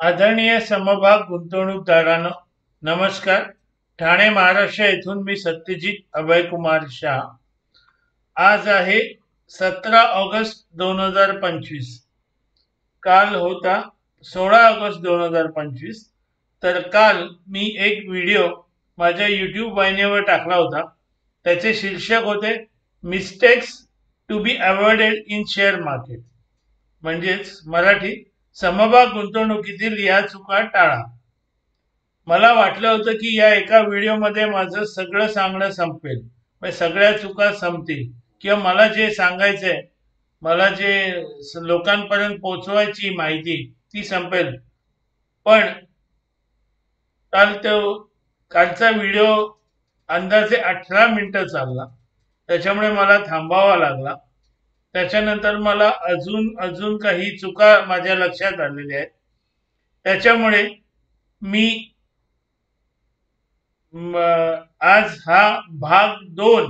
आदरणीय समभाग गुंतवणूकदारांनो, नमस्कार. ठाणे महाराष्ट्र येथून मी सत्यजित अभयकुमार शाह. आज आहे 17 ऑगस्ट 2025. काल होता 16 ऑगस्ट 2025. तर काल मी एक व्हिडिओ माझ्या यूट्यूब वाहिनीवर टाकला होता. त्याचे शीर्षक होते mistakes to be avoided in share market, म्हणजेच मराठीत समभाग गुंतवणुकीतील या चुका टाळा. मला वाटलं होतं की या एका व्हिडिओमध्ये माझं सगळं सांगणं संपेल, म्हणजे सगळ्या चुका संपतील, किंवा मला जे सांगायचंय, मला जे लोकांपर्यंत पोहोचवायची माहिती ती संपेल. पण कालचा व्हिडिओ अंदाजे 18 मिनिटं चालला, त्याच्यामुळे मला थांबावा लागला. त्याच्यानंतर मला अजून अजून काही चुका माझ्या लक्षात आलेल्या आहेत. त्याच्यामुळे मी आज हा भाग 2,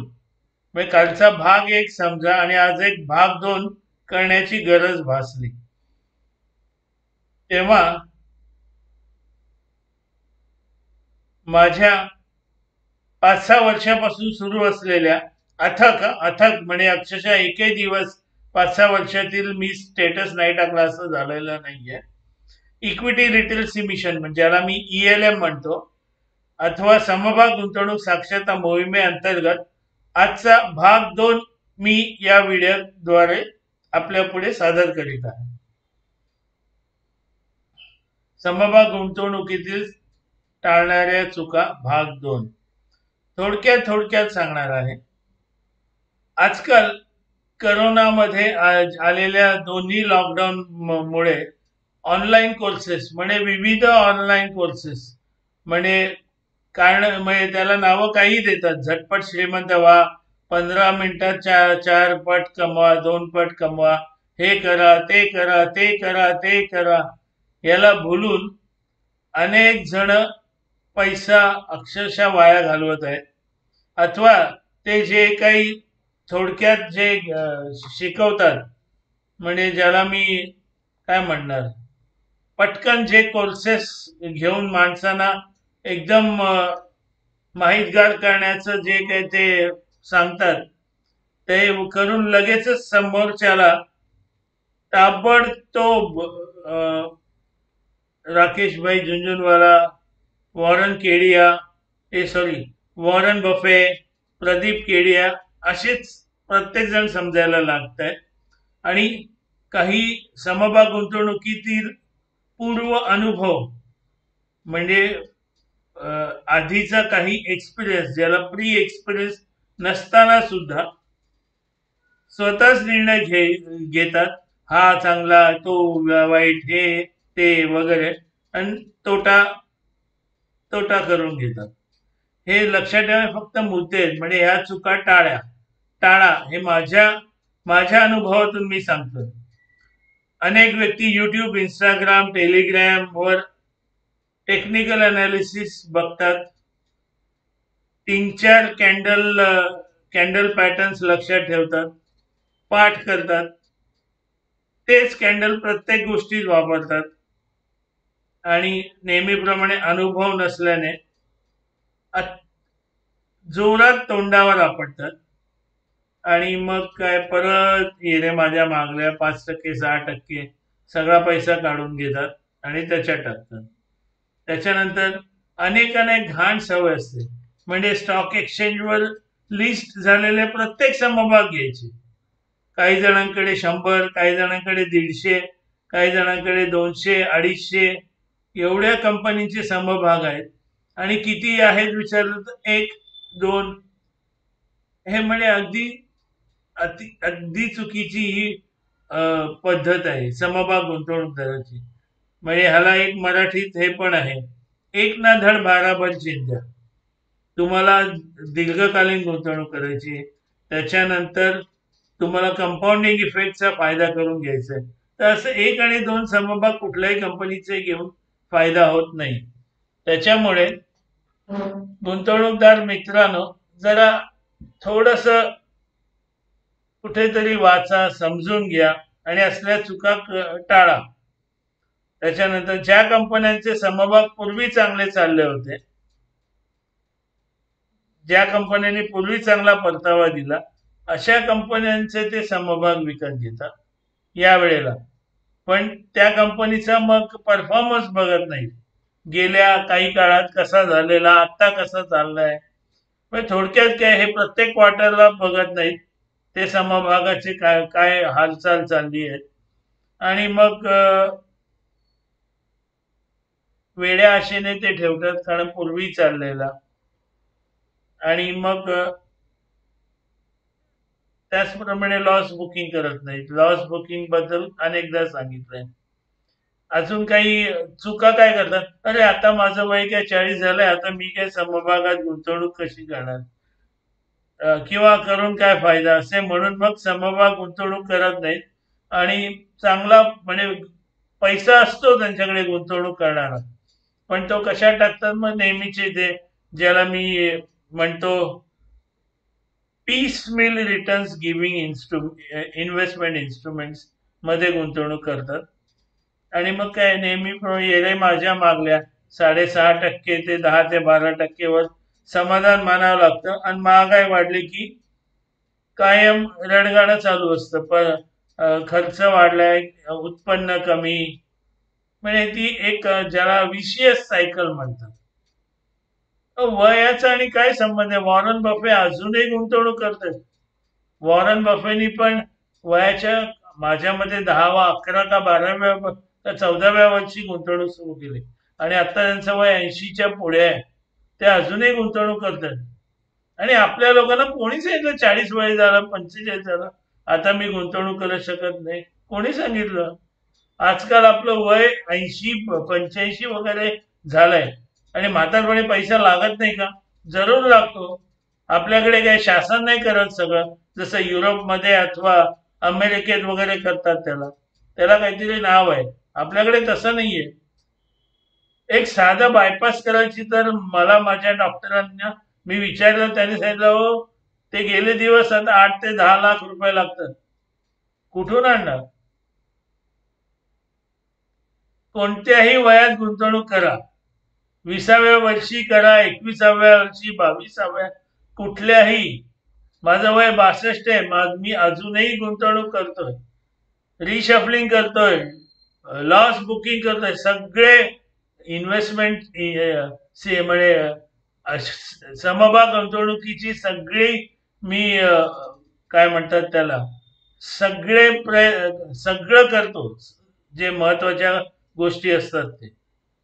म्हणजे कालचा भाग 1 समजा आणि आज एक भाग 2 करण्याची गरज भासली. तेव्हा माझ्या 5-6 वर्षापासून सुरू असलेल्या अथक म्हणजे अक्षरशः एकही दिवस 5-6 वर्षातील मी स्टेटस नाही टाकला असं झालेलं नाहीये. इक्विटी लिटरसी मिशन, म्हणजे ज्याला मी ELM म्हणतो, अथवा समभाग गुंतवणूक साक्षरता मोहिमेअंतर्गत आजचा भाग 2 मी या व्हिडिओद्वारे आपल्या पुढे सादर करीत आहे. समभाग गुंतवणुकीतील टाळणाऱ्या चुका भाग 2 थोडक्यात सांगणार आहे. आजकाल करोनामध्ये आलेल्या दोन्ही लॉकडाऊन मुळे ऑनलाईन कोर्सेस, म्हणजे विविध ऑनलाईन कोर्सेस, म्हणजे म्हणजे त्याला नावं काही देतात. झटपट श्रीमंत व्हा, 15 मिनिटात 4 पट कमवा, 2 पट कमवा, हे करा, ते करा, ते करा, ते करा, याला भुलून अनेक जण पैसा अक्षरशः वाया घालवत आहेत. अथवा ते जे काही थोडक्यात जे शिकवतात, म्हणजे ज्याला मी काय म्हणणार, पटकन जे कोर्सेस घेऊन माणसांना एकदम माहितगार करण्याचं जे काही ते सांगतात, ते करून लगेचच समोरच्याला ताबडतोब राकेश भाई झुंझुनवाला, वॉरन बफे, प्रदीप केडिया असेच प्रत्येक जण समजायला लागत आहेत. आणि काही समभाग गुंतवणुकीतील पूर्व अनुभव, म्हणजे आधीचा काही एक्सपिरियन्स, ज्याला प्री एक्सपिरियन्स नसताना सुद्धा स्वतःच निर्णय घेतात, हा चांगला, तो वाईट, हे ते वगैरे, आणि तोटा करून घेतात. हे लक्षात ठेवा, फक्त मुद्दे आहेत. म्हणजे ह्या चुका टाळा हे माझ्या अनुभवातून मी सांगतो. अनेक व्यक्ती युट्यूब, इंस्टाग्राम, टेलिग्राम वर टेक्निकल अनालिसिस बघतात, 3-4 कॅन्डल पॅटर्न्स लक्षात ठेवतात, पाठ करतात, तेच कॅन्डल प्रत्येक गोष्टीत वापरतात, आणि नेहमीप्रमाणे अनुभव नसल्याने जोरात तोंडावर आपटतात. आणि मग काय, परत येणे माझ्या मागल्या 5%, 6% सगळा पैसा काढून घेतात आणि त्याच्यात टाकतात. त्याच्यानंतर अनेक घाण सवय असते, म्हणजे स्टॉक एक्सचेंजवर लिस्ट झालेले प्रत्येक समभाग घ्यायचे. काही जणांकडे 100, काही जणांकडे 150, काही जणांकडे 200, 250 एवढ्या कंपनीचे समभाग आहेत. आणि किती आहेत विचारलं तर 1, 2. हे म्हणजे अगदी चुकीची ही पद्धत आहे समभाग गुंतवणूकदाराची. म्हणजे ह्याला एक मराठीत हे पण आहे, एक ना धड भाराभर चिंध्या. तुम्हाला दीर्घकालीन गुंतवणूक करायची, त्याच्यानंतर तुम्हाला कंपाऊंडिंग इफेक्टचा फायदा करून घ्यायचा आहे, तर असं 1 आणि 2 समभाग कुठल्याही कंपनीचे घेऊन फायदा होत नाही. त्याच्यामुळे गुंतवणूकदार मित्रांनो, जरा थोडस कुठेतरी वाचा, समजून घ्या आणि असल्या चुका टाळा. त्याच्यानंतर ज्या कंपन्यांचे समभाग पूर्वी चांगले चालले होते, ज्या कंपन्यांनी पूर्वी चांगला परतावा दिला, अशा कंपन्यांचे ते समभाग विकत घेतात यावेळेला. पण त्या कंपनीचा मग परफॉर्मन्स बघत नाही, गेल्या काही काळात कसा झालेला, आता कसा चाललाय. थोडक्यात काय, हे प्रत्येक क्वार्टरला बघत नाहीत ते समभागाचे काय काय हालचाल चालली आहे. आणि मग वेड्या आशेने ते ठेवतात, कारण पूर्वी चाललेला. आणि मग त्याचप्रमाणे लॉस बुकिंग करत नाहीत. लॉस बुकिंग बद्दल अनेकदा सांगितलंय. अजून काही चुका काय करतात, अरे आता माझं वय काय 40 झालंय, आता मी काय समभागात गुंतवणूक कशी करणार, किंवा करून काय फायदा, असे म्हणून मग समभाग गुंतवणूक करत नाहीत. आणि चांगला म्हणजे पैसा असतो त्यांच्याकडे गुंतवणूक करणारा, पण तो कशात टाकतात, मग नेहमीचे ते ज्याला मी म्हणतो peace mill returns giving investment instruments मध्ये गुंतवणूक करतात. आणि मग काय, नेहमी येणे माझ्या मागल्या 6.5% ते 10 ते 12% समाधान मानावं लागतं. आणि महागाई वाढली की कायम रणगाणं चालू असतं. पण खर्च वाढलाय, उत्पन्न कमी, म्हणजे ती एक ज्याला विशियस सायकल म्हणतात. वयाचा आणि काय संबंध आहे, वॉरन बफे अजूनही गुंतवणूक करतात. वॉरन बफेनी पण वयाच्या माझ्या मते 10वा 11 का 12व्या का 14व्या वर्षी गुंतवणूक सुरू केली, आणि आता त्यांचं वय 80च्या पुढे आहे. ते अजूनही गुंतवणूक करतात. आणि आपल्या लोकांना कोणी सांगितलं 40 वय झालं, 45 झालं, आता मी गुंतवणूक करू शकत नाही, कोणी सांगितलं. आजकाल आपलं वय 80 85 वगैरे झालंय, आणि म्हातारपणी पैसा लागत नाही का? जरूर लागतो. आपल्याकडे काय शासन नाही करत सगळं, जसं युरोपमध्ये अथवा अमेरिकेत वगैरे करतात. त्याला त्याला काहीतरी नाव आहे, आपल्याकडे तसं नाहीये. एक साधं बायपास करायची तर मला माझ्या डॉक्टरांना मी विचारलं, त्यांनी सांगितलं, हो ते गेले दिवस आता 8 ते 10 लाख रुपये लागतात. कुठून आणणार? कोणत्याही वयात गुंतवणूक करा, 20व्या वर्षी करा, 21व्या वर्षी, 22व्या, कुठल्याही. माझं वय 62 आहे, मी अजूनही गुंतवणूक करतोय, रिशफलिंग करतोय, लॉस बुकिंग करतोय, सगळे इन्व्हेस्टमेंट म्हणजे समभाग गुंतवणुकीची सगळी मी काय म्हणतात त्याला, सगळं करतो, जे महत्वाच्या गोष्टी असतात ते.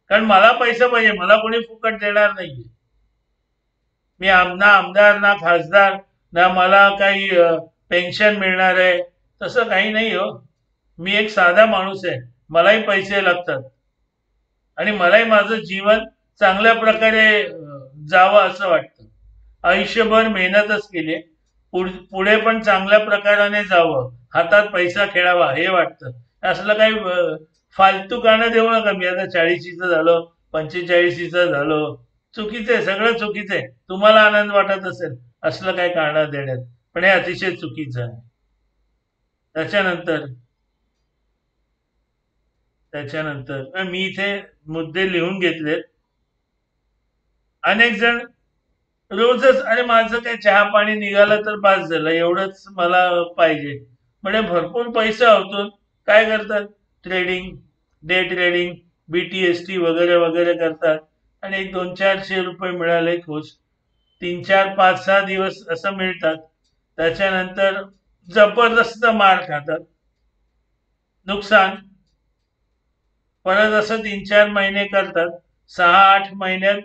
कारण मला पैसा पाहिजे, मला कोणी फुकट देणार नाहीये. मी ना आमदार ना खासदार, ना मला काही पेन्शन मिळणार आहे, तसं काही नाही हो. मी एक साधा माणूस आहे, मलाही पैसे लागतात, आणि मलाही माझं जीवन चांगल्या प्रकारे जावं असं वाटतं. आयुष्यभर मेहनतच केली, पुढे पण चांगल्या प्रकाराने जावं, हातात पैसा खेळावा हे वाटतं. असलं काही फालतू गाणं देऊ नका, मी आता 40चं झालो, 45चं झालो. चुकीचं आहे, सगळं चुकीचं आहे. तुम्हाला आनंद वाटत असेल असलं काही कारण देण्यात, पण हे अतिशय चुकीचं आहे. त्याच्यानंतर त्याच्यानंतर मी इथे मुद्दे लिहून घेतलेत. अनेक जण रोजच, अरे माझं काय चहा पाणी निघालं तर बास झालं, एवढंच मला पाहिजे, म्हणजे भरपूर पैसा होतो. काय करतात, ट्रेडिंग, डे ट्रेडिंग, BTST वगैरे वगैरे करतात, आणि 200-400 रुपये मिळाले खुश. 3 4 5 6 दिवस असं मिळतात. त्याच्यानंतर जबरदस्त मार खातात, नुकसान. परत असं 3 4 महिने करतात, 6 8 महिन्यात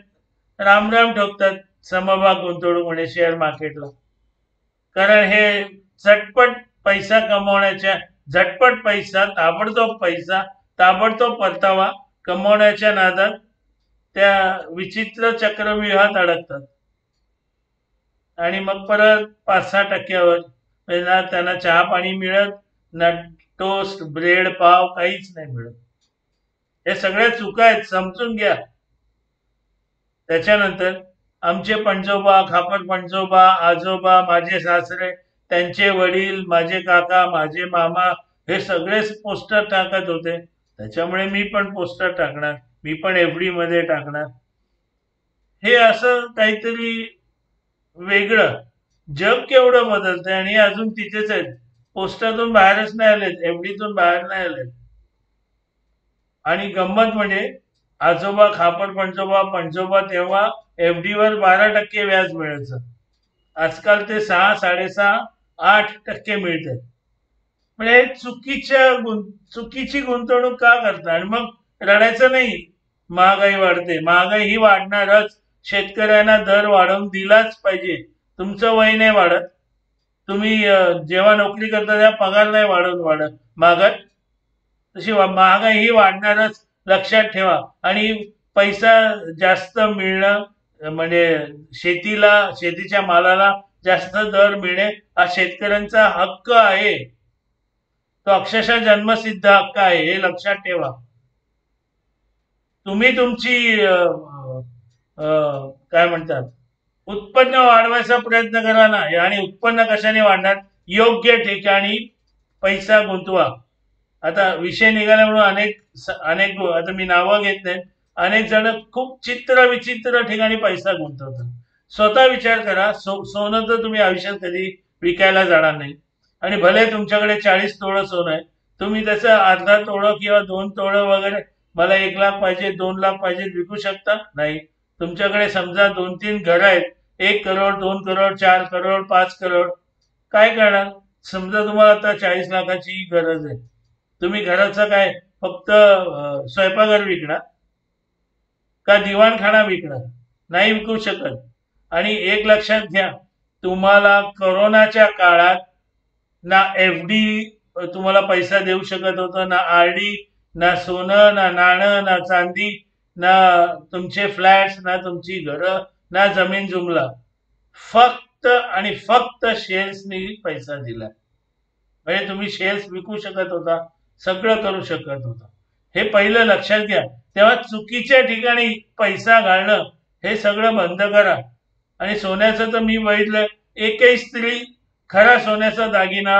रामराम ठोकतात समभाग गुंतवणूक म्हणे शेअर मार्केटला. कारण हे झटपट पैसा कमवण्याच्या, झटपट पैसा, ताबडतोब पैसा, ताबडतोब परतावा कमवण्याच्या नादात त्या विचित्र चक्रव्यूहात अडकतात. आणि मग परत 5 6 टक्क्यावर, ना त्यांना चहा पाणी मिळत, ना टोस्ट ब्रेड पाव काहीच नाही मिळत. हे सगळ्या चुका आहेत, समजून घ्या. त्याच्यानंतर आमचे पणजोबा, खापर पणजोबा, आजोबा, माझे सासरे, त्यांचे वडील, माझे काका, माझे मामा, हे सगळेच पोस्टर टाकत होते. त्याच्यामुळे मी पण पोस्टर टाकणार, मी पण एफडी मध्ये टाकणार. हे असं काहीतरी वेगळं. जग केवढं बदलतंय आणि हे अजून तिथेच आहेत. पोस्टातून बाहेरच नाही आलेत, एफडीतून बाहेर नाही आलेत. आणि गंमत म्हणजे आजोबा खापर पंजोबा पंजोबा तेव्हा एफडीवर 12% व्याज मिळायचं. आजकाल ते 6, 6.5, 8% मिळते. म्हणजे चुकीची गुंतवणूक का करता? आणि मग रडायचं नाही. महागाई वाढते, महागाई ही वाढणारच. शेतकऱ्यांना दर वाढवून दिलाच पाहिजे. तुमचं वय नाही वाढत, तुम्ही जेव्हा नोकरी करता तेव्हा पगार नाही वाढत मागत, तशी महागाई ही वाढणारच, लक्षात ठेवा. आणि पैसा जास्त मिळणं म्हणजे शेतीच्या मालाला जास्त दर मिळणे हा शेतकऱ्यांचा हक्क आहे. तो अक्षरशः जन्मसिद्ध हक्क आहे, हे लक्षात ठेवा. तुम्ही तुमची काय म्हणतात, उत्पन्न वाढवायचा प्रयत्न करा ना. आणि उत्पन्न कशाने वाढणार? योग्य ठिकाणी पैसा गुंतवा. आता विषय निघाला म्हणून अनेक आता मी नावं घेत नाही, अनेक जण खूप विचित्र ठिकाणी पैसा गुंतवतात. स्वतः विचार करा, सोनं तर तुम्ही आयुष्यात कधी विकायला जाणार नाही. आणि भले तुमच्याकडे 40 तोळं सोनं आहे, तुम्ही त्याचं अर्धा तोळं किंवा 2 तोळं वगैरे, मला 1 लाख पाहिजे 2 लाख पाहिजे विकू शकता नाही. तुमच्याकडे समजा 2-3 घरं आहेत, 1 करोड 2 करोड 4 करोड 5 करोड, काय करणार? समजा तुम्हाला आता 40 लाखाची गरज आहे, तुम्ही घराचं काय फक्त स्वयंपाकघर विकणार का दिवाणखाना विकणार? नाही विकू शकत. आणि एक लक्षात घ्या, तुम्हाला कोरोनाच्या काळात ना एफडी तुम्हाला पैसा देऊ शकत होतं, ना आरडी, ना सोनं, ना नाणं, ना चांदी, ना तुमचे फ्लॅट्स, ना तुमची घरं, ना जमीन जुमला. फक्त आणि फक्त शेअर्सनी पैसा दिला. म्हणजे तुम्ही शेअर्स विकू शकत होता, सगळं करू शकत होता. हे पहिलं लक्षात घ्या. तेव्हा चुकीच्या ठिकाणी पैसा घालणं हे सगळं बंद करा. आणि सोन्याचं तर मी बघितलं, एकही स्त्री खरा सोन्याचा दागिना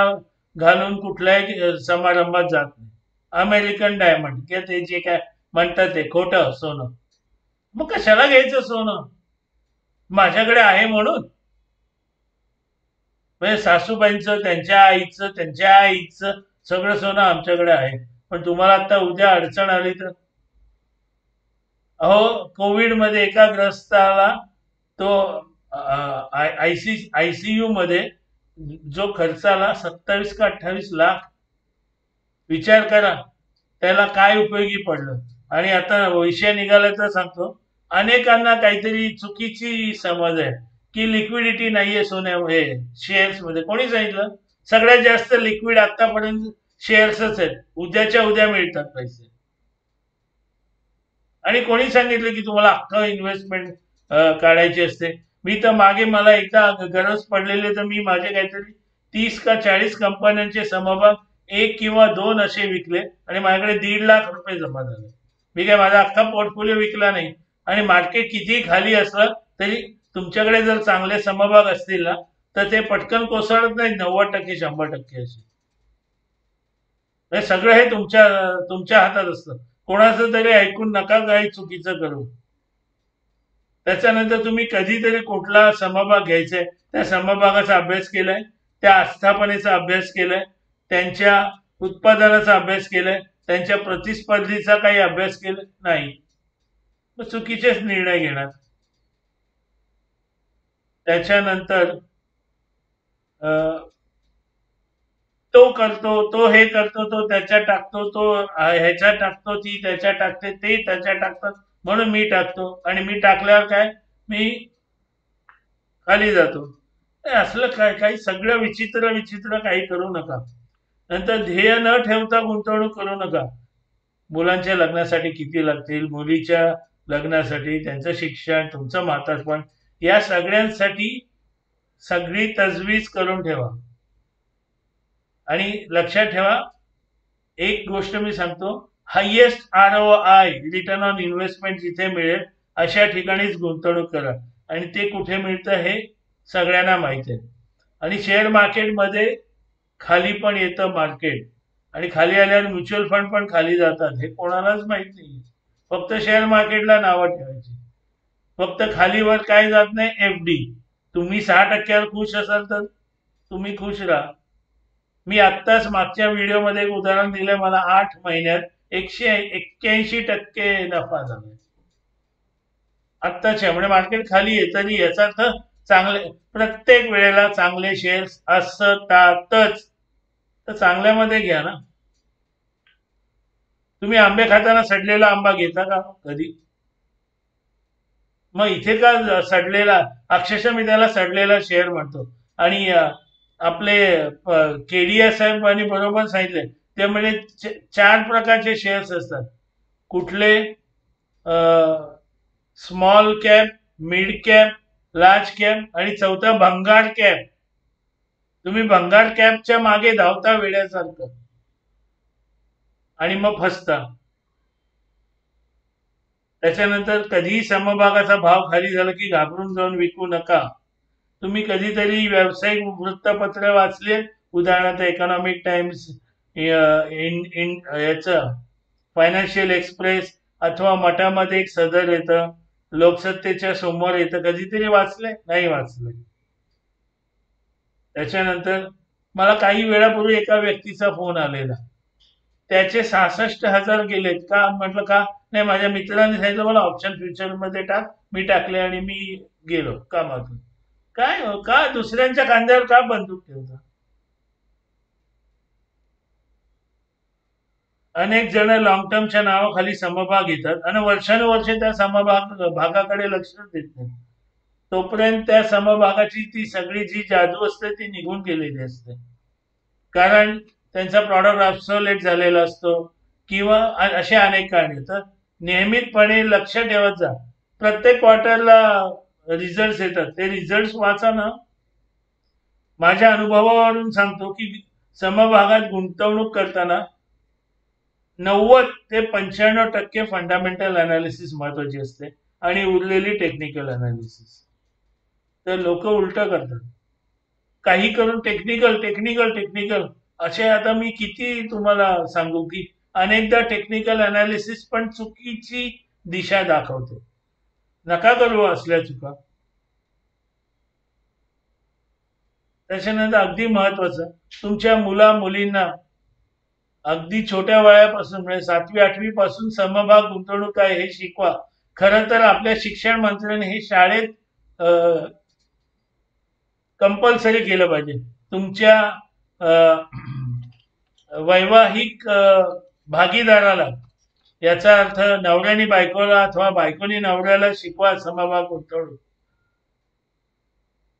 घालून कुठल्याही समारंभात जात नाही. अमेरिकन डायमंड किंवा ते जे काय म्हणतात ते खोटं सोनं. मग कशाला घ्यायचं सोनं? माझ्याकडे आहे म्हणून. म्हणजे सासूबाईंचं, त्यांच्या आईचं सगळं सोनं आमच्याकडे आहे. पण तुम्हाला आता उद्या अडचण आली तर? अहो, कोविड मध्ये एका ग्रस्ताला तो आयसीयू मध्ये जो खर्च आला 27 का 28 लाख, विचार करा त्याला काय उपयोगी पडलं. आणि आता विषय निघाला तर सांगतो, अनेकांना काहीतरी चुकीची समज आहे की लिक्विडिटी नाहीये हे शेअर्स मध्ये. कोणी सांगितलं? सगळ्यात जास्त लिक्विड आतापर्यंत शेअर्सच आहेत, उद्याच्या उद्या मिळतात पैसे. आणि कोणी सांगितलं की तुम्हाला अख्खं इन्व्हेस्टमेंट काढायची असते? मी तर मागे मला एकदा गरज पडलेली, तर मी माझे काहीतरी 30 का 40 कंपन्यांचे समभाग 1 किंवा 2 असे विकले आणि माझ्याकडे 1.5 लाख रुपये जमा झाले. मी काय माझा अख्खा पोर्टफोलिओ विकला नाही. आणि मार्केट किती खाली असलं तरी तुमच्याकडे जर चांगले समभाग असतील ना, तर ते पटकन कोसळत नाही 90% 100% असे. सगळं हे तुमच्या हातात असतं. कोणाचं तरी ऐकून नका काही चुकीचं करू. त्याच्यानंतर तुम्ही कधीतरी कुठला समभाग घ्यायचाय, त्या समभागाचा अभ्यास केलाय, त्या आस्थापनेचा अभ्यास केलाय, त्यांच्या उत्पादनाचा अभ्यास केलाय, त्यांच्या प्रतिस्पर्धीचा काही अभ्यास केला नाही, मग चुकीचेच निर्णय घेणार. त्याच्यानंतर तो करतो, तो हे करतो, तो त्याच्या टाकतो, तो ह्याच्या टाकतो, ती त्याच्या टाकते, ते त्याच्या टाकतात, म्हणून मी टाकतो. आणि मी टाकल्यावर काय, मी खाली जातो. असलं काय काही सगळं विचित्र काही करू नका. नंतर ध्येय न ठेवता गुंतवणूक करू नका. मुलांच्या लग्नासाठी किती लागतील, मुलीच्या लग्नासाठी, त्यांचं शिक्षण, तुमचं म्हातारपण, या सगळ्यांसाठी सगळी तजवीज करून ठेवा. आणि लक्षात ठेवा, एक गोष्ट मी सांगतो, highest ROI return on investment जिथे मिळेल अशा ठिकाणीच गुंतवणूक करा. आणि ते कुठे मिळतं हे सगळ्यांना माहिती आहे. आणि शेअर मार्केटमध्ये खाली पण येतं मार्केट, आणि खाली आल्यावर म्युच्युअल फंड पण खाली जातात हे कोणालाच माहित नाही. फक्त शेअर मार्केटला नावं ठेवायची. फक्त खालीवर काय जात नाही, FD. तुम्ही 6% खुश असाल तर तुम्ही खुश राहा. मी आत्ताच मागच्या व्हिडिओमध्ये एक उदाहरण दिलं, मला 8 महिन्यात 181% नफा झाला आत्ताच्या. म्हणजे मार्केट खाली आहे तरी याचा अर्थ चांगले प्रत्येक वेळेला चांगले शेअर्स असतातच, तर चांगल्यामध्ये घ्या ना. तुम्ही आंबे खाताना सडलेला आंबा घेता का कधी? मग इथे का सडलेला, अक्षरशः मी त्याला सडलेला शेअर म्हणतो. आणि आपले केडीया साहेबांनी बरोबर सांगितले, ते म्हणजे 4 प्रकारचे शेअर्स असतात. कुठले? Small cap, mid cap, large cap आणि चौथा भंगार कॅप. तुम्ही भंगार कॅपच्या मागे धावता वेड्यासारखं आणि मग फसता. त्याच्यानंतर कधीही समभागाचा भाव खाली झाला की घाबरून जाऊन विकू नका. तुम्ही कधीतरी व्यावसायिक वृत्तपत्र वाचले, उदाहरणार्थ इकॉनॉमिक टाइम्स, याचं फायनान्शियल एक्सप्रेस, अथवा मठामध्ये एक सदर येतं, लोकसत्तेच्या समोर येतं, कधीतरी वाचले? नाही वाचले. त्याच्यानंतर मला काही वेळापूर्वी एका व्यक्तीचा फोन आलेला, त्याचे 66,000 गेलेत. का म्हटलं का? नाही, माझ्या मित्राने सांगितलं मला ऑप्शन फ्युचर मध्ये टाक. मी टाकले आणि मी गेलो कामातून. काय का दुसऱ्यांच्या खांद्यावर का बंदूक ठेवता? अनेक जण लॉंग टर्मच्या नावाखाली समभाग घेतात आणि वर्षानुवर्षे त्या भागाकडे लक्ष देत नाही. तोपर्यंत त्या समभागाची ती सगळी जी जादू असते ती निघून गेलेली असते. कारण त्यांचा प्रॉडक्ट ऑब्सोलेट झालेला असतो किंवा असे अनेक कारणे. तर नियमितपणे लक्ष ठेवत जा. प्रत्येक क्वार्टरला रिझल्ट येतात, ते रिझल्ट वाचा ना. माझ्या अनुभवावरून सांगतो की समभागात गुंतवणूक करताना 90 ते 95% फंडामेंटल अनालिसिस महत्वाची असते आणि उरलेली टेक्निकल अनालिसिस. तर लोक उलट करतात, काही करून टेक्निकल टेक्निकल टेक्निकल असे. आता मी किती तुम्हाला सांगू की अनेकदा टेक्निकल अनालिसिस पण चुकीची दिशा दाखवते. नका करू असल्या चुका. त्याच्यानंतर अगदी महत्वाचं, तुमच्या मुला मुलींना अगदी छोट्या वयापासून म्हणजे 7वी 8वी पासून समभाग गुंतवणूक काय हे शिकवा. खरं तर आपल्या शिक्षण मंत्र्यांनी हे शाळेत कंपल्सरी केलं पाहिजे. तुमच्या वैवाहिक भागीदाराला, याचा अर्थ नवऱ्याने बायकोला अथवा बायकोनी नवऱ्याला शिकवा समभाग गुंतवणूक.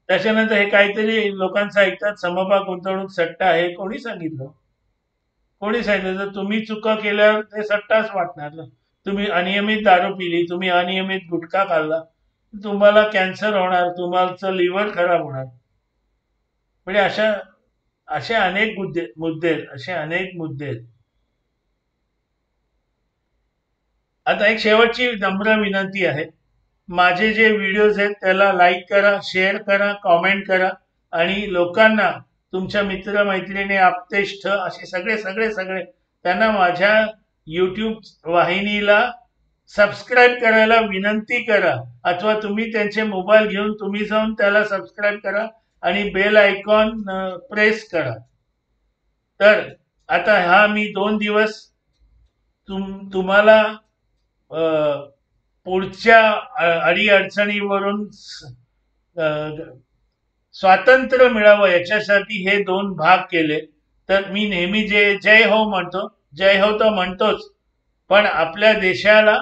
त्याच्यानंतर हे काहीतरी लोकांचं ऐकतात, समभाग गुंतवणूक सट्टा आहे. कोणी सांगितलं? कोणी सांगितलं? तर तुम्ही चुका केल्यावर ते सट्टाच वाटणार ना. तुम्ही अनियमित दारू पिली, तुम्ही अनियमित गुटखा खाल्ला, तुम्हाला कॅन्सर होणार, तुमचं लिव्हर खराब होणार. म्हणजे असे अनेक मुद्दे आहेत. आता एक शेवटची नम्र विनंती आहे, माझे जे व्हिडिओज आहेत त्याला लाईक करा, शेअर करा, कॉमेंट करा आणि लोकांना, तुमच्या मित्र मैत्रिणी, आप्तेष्ट असे सगळे सगळे सगळे त्यांना माझ्या YouTube वाहिनीला सबस्क्राईब करायला विनंती करा. अथवा तुम्ही त्यांचे मोबाईल घेऊन तुम्ही जाऊन त्याला सबस्क्राईब करा आणि बेल आयकॉन प्रेस करा. तर आता हा मी 2 दिवस तुम्हाला पुढच्या अडीअडचणीवरून स्वातंत्र्य मिळावं याच्यासाठी हे 2 भाग केले. तर मी नेहमी जय हो म्हणतो, जय हो तर म्हणतोच, पण आपल्या देशाला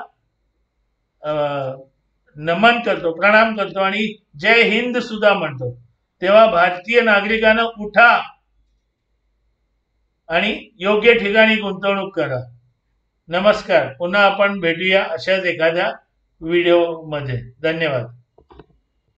नमन करतो, प्रणाम करतो आणि जय हिंद सुद्धा म्हणतो. तेव्हा भारतीय नागरिकांना उठा आणि योग्य ठिकाणी गुंतवणूक करा. नमस्कार. पुन्हा आपण भेटूया अशाच एखाद्या व्हिडिओ मध्ये. धन्यवाद.